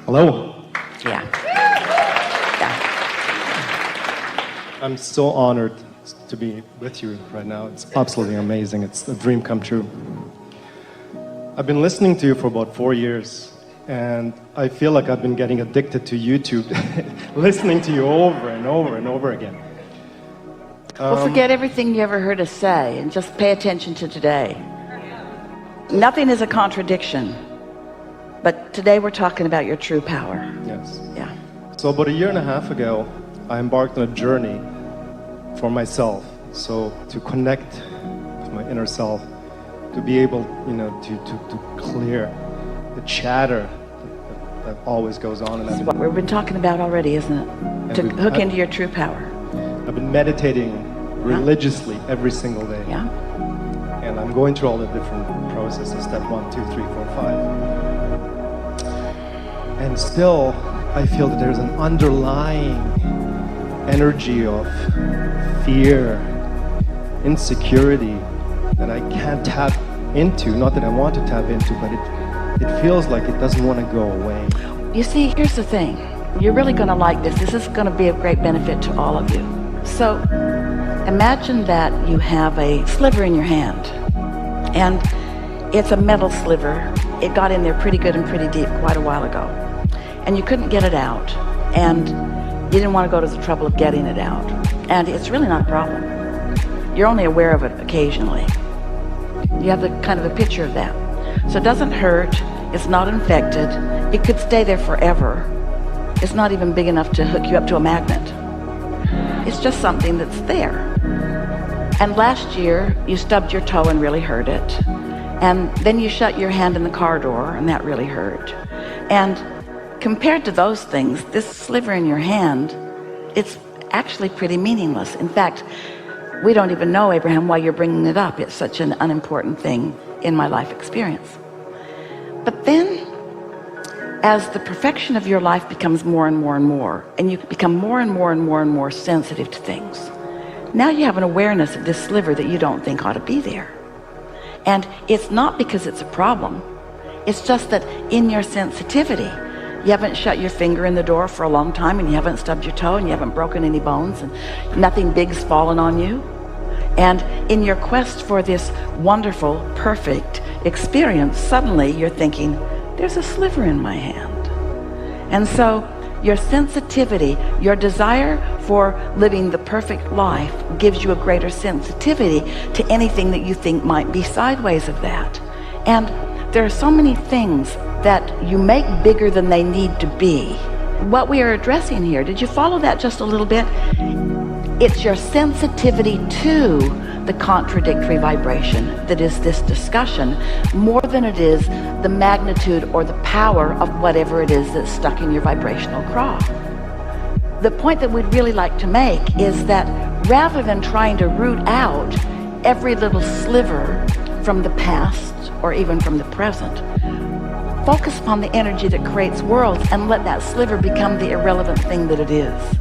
Hello. Yeah. I'm so honored to be with you right now. It's absolutely amazing. It's a dream come true. I've been listening to you for about 4 years, and I feel like I've been getting addicted to YouTube, listening to you over and over and over again. Well, forget everything you ever heard us say and just pay attention to today. Nothing is a contradiction, but today we're talking about your true power. Yes. Yeah. So about 1.5 years ago, I embarked on a journey for myself. So to connect with my inner self, to be able, to clear the chatter that always goes on. And This is what we've been talking about already, isn't it? To hook into your true power. I've been meditating religiously every single day. Yeah. And I'm going through all the different processes, step 1, 2, 3, 4, 5. And still, I feel that there's an underlying energy of fear, insecurity that I can't tap into. Not that I want to tap into, but it feels like it doesn't want to go away. You see, here's the thing. You're really going to like this. This is going to be of great benefit to all of you. So imagine that you have a sliver in your hand, and it's a metal sliver. It got in there pretty good and pretty deep quite a while ago, and you couldn't get it out, and you didn't want to go to the trouble of getting it out, and it's really not a problem. You're only aware of it occasionally. You have the kind of a picture of that. So it doesn't hurt, it's not infected, it could stay there forever. It's not even big enough to hook you up to a magnet. It's just something that's there. And last year, you stubbed your toe and really hurt it. And then you shut your hand in the car door, and that really hurt. And compared to those things, this sliver in your hand, it's actually pretty meaningless. In fact, we don't even know, Abraham, why you're bringing it up. It's such an unimportant thing in my life experience. But then, as the perfection of your life becomes more and more and more, and you become more and more and more and more sensitive to things, now you have an awareness of this sliver that you don't think ought to be there. And it's not because it's a problem. It's just that in your sensitivity, you haven't shut your finger in the door for a long time, and you haven't stubbed your toe, and you haven't broken any bones, and nothing big's fallen on you. And in your quest for this wonderful, perfect experience, suddenly you're thinking, there's a sliver in my hand. And so your sensitivity, your desire for living the perfect life gives you a greater sensitivity to anything that you think might be sideways of that. And there are so many things that you make bigger than they need to be. What we are addressing here, did you follow that just a little bit? It's your sensitivity to the contradictory vibration that is this discussion, more than it is the magnitude or the power of whatever it is that's stuck in your vibrational craw. The point that we'd really like to make is that rather than trying to root out every little sliver from the past or even from the present, focus upon the energy that creates worlds and let that sliver become the irrelevant thing that it is.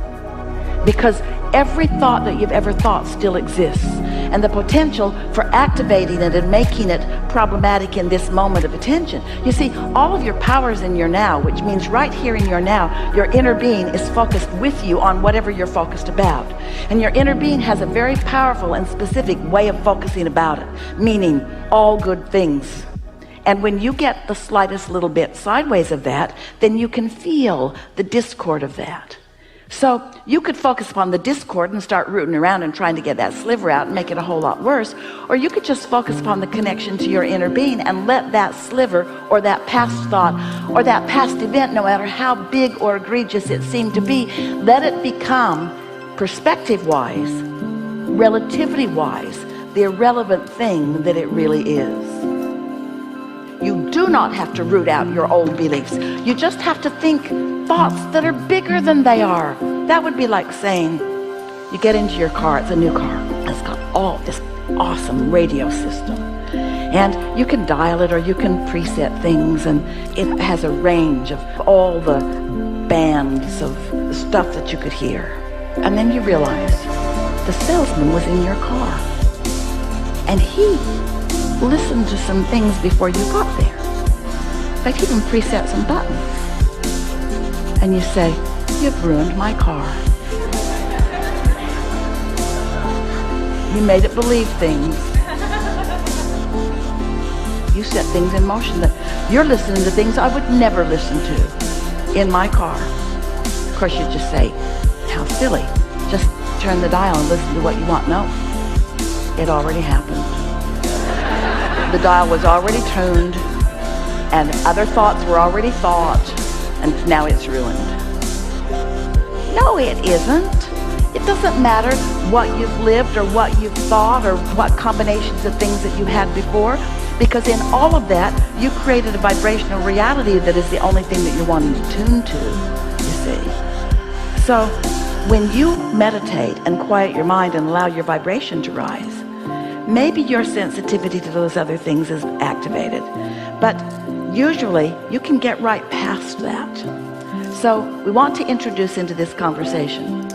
Because every thought that you've ever thought still exists, and the potential for activating it and making it problematic in this moment of attention. You see, all of your power is in your now, which means right here in your now, your inner being is focused with you on whatever you're focused about. And your inner being has a very powerful and specific way of focusing about it, meaning all good things. And when you get the slightest little bit sideways of that, then you can feel the discord of that. So you could focus upon the discord and start rooting around and trying to get that sliver out and make it a whole lot worse. Or you could just focus upon the connection to your inner being and let that sliver or that past thought or that past event, no matter how big or egregious it seemed to be, let it become perspective-wise, relativity-wise, the irrelevant thing that it really is. You do not have to root out your old beliefs. You just have to think thoughts that are bigger than they are. That would be like saying, you get into your car, it's a new car, it's got all this awesome radio system. And you can dial it or you can preset things, and it has a range of all the bands of stuff that you could hear. And then you realize the salesman was in your car, and he listened to some things before you got there. In fact, he even preset some buttons. and you say, you've ruined my car. You made it believe things. You set things in motion that you're listening to things I would never listen to in my car. Of course, you just say, how silly. Just turn the dial and listen to what you want. No, it already happened. The dial was already tuned, and other thoughts were already thought, and now it's ruined. No, it isn't. It doesn't matter what you've lived or what you've thought or what combinations of things that you had before, because in all of that, you created a vibrational reality that is the only thing that you're wanting to tune to, you see. So when you meditate and quiet your mind and allow your vibration to rise, maybe your sensitivity to those other things is activated, but usually you can get right past that. So we want to introduce into this conversation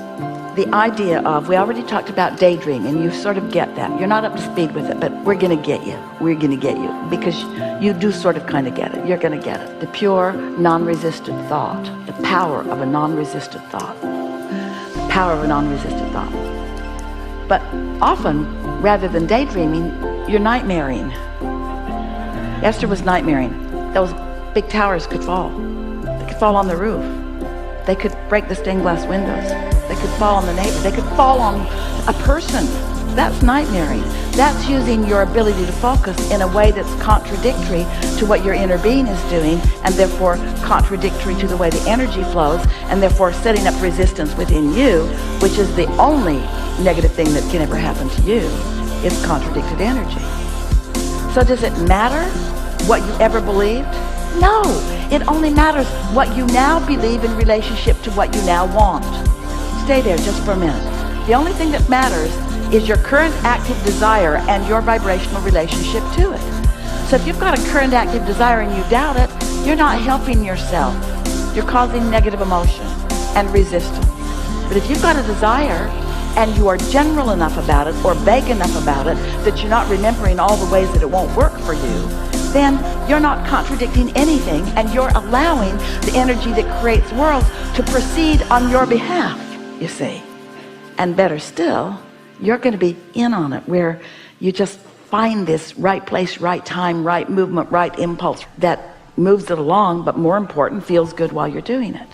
the idea of, we already talked about daydreaming, and you sort of get that. You're not up to speed with it, but we're going to get you. We're going to get you, because you do sort of kind of get it. You're going to get it. The pure, non-resisted thought, the power of a non-resisted thought, the power of a non-resisted thought. But often, rather than daydreaming, you're nightmaring. Esther was nightmaring. Those big towers could fall. They could fall on the roof. They could break the stained glass windows. They could fall on the neighbor. They could fall on a person. That's nightmaring. That's using your ability to focus in a way that's contradictory to what your inner being is doing, and therefore contradictory to the way the energy flows, and therefore setting up resistance within you, which is the only negative thing that can ever happen to you, is contradicted energy. So does it matter what you ever believed? No, it only matters what you now believe in relationship to what you now want. Stay there just for a minute. The only thing that matters is your current active desire and your vibrational relationship to it. So if you've got a current active desire and you doubt it, you're not helping yourself. You're causing negative emotion and resistance. But if you've got a desire and you are general enough about it or vague enough about it that you're not remembering all the ways that it won't work for you, then you're not contradicting anything, and you're allowing the energy that creates worlds to proceed on your behalf, you see. And better still, you're going to be in on it, where you just find this right place, right time, right movement, right impulse that moves it along, but more important, feels good while you're doing it.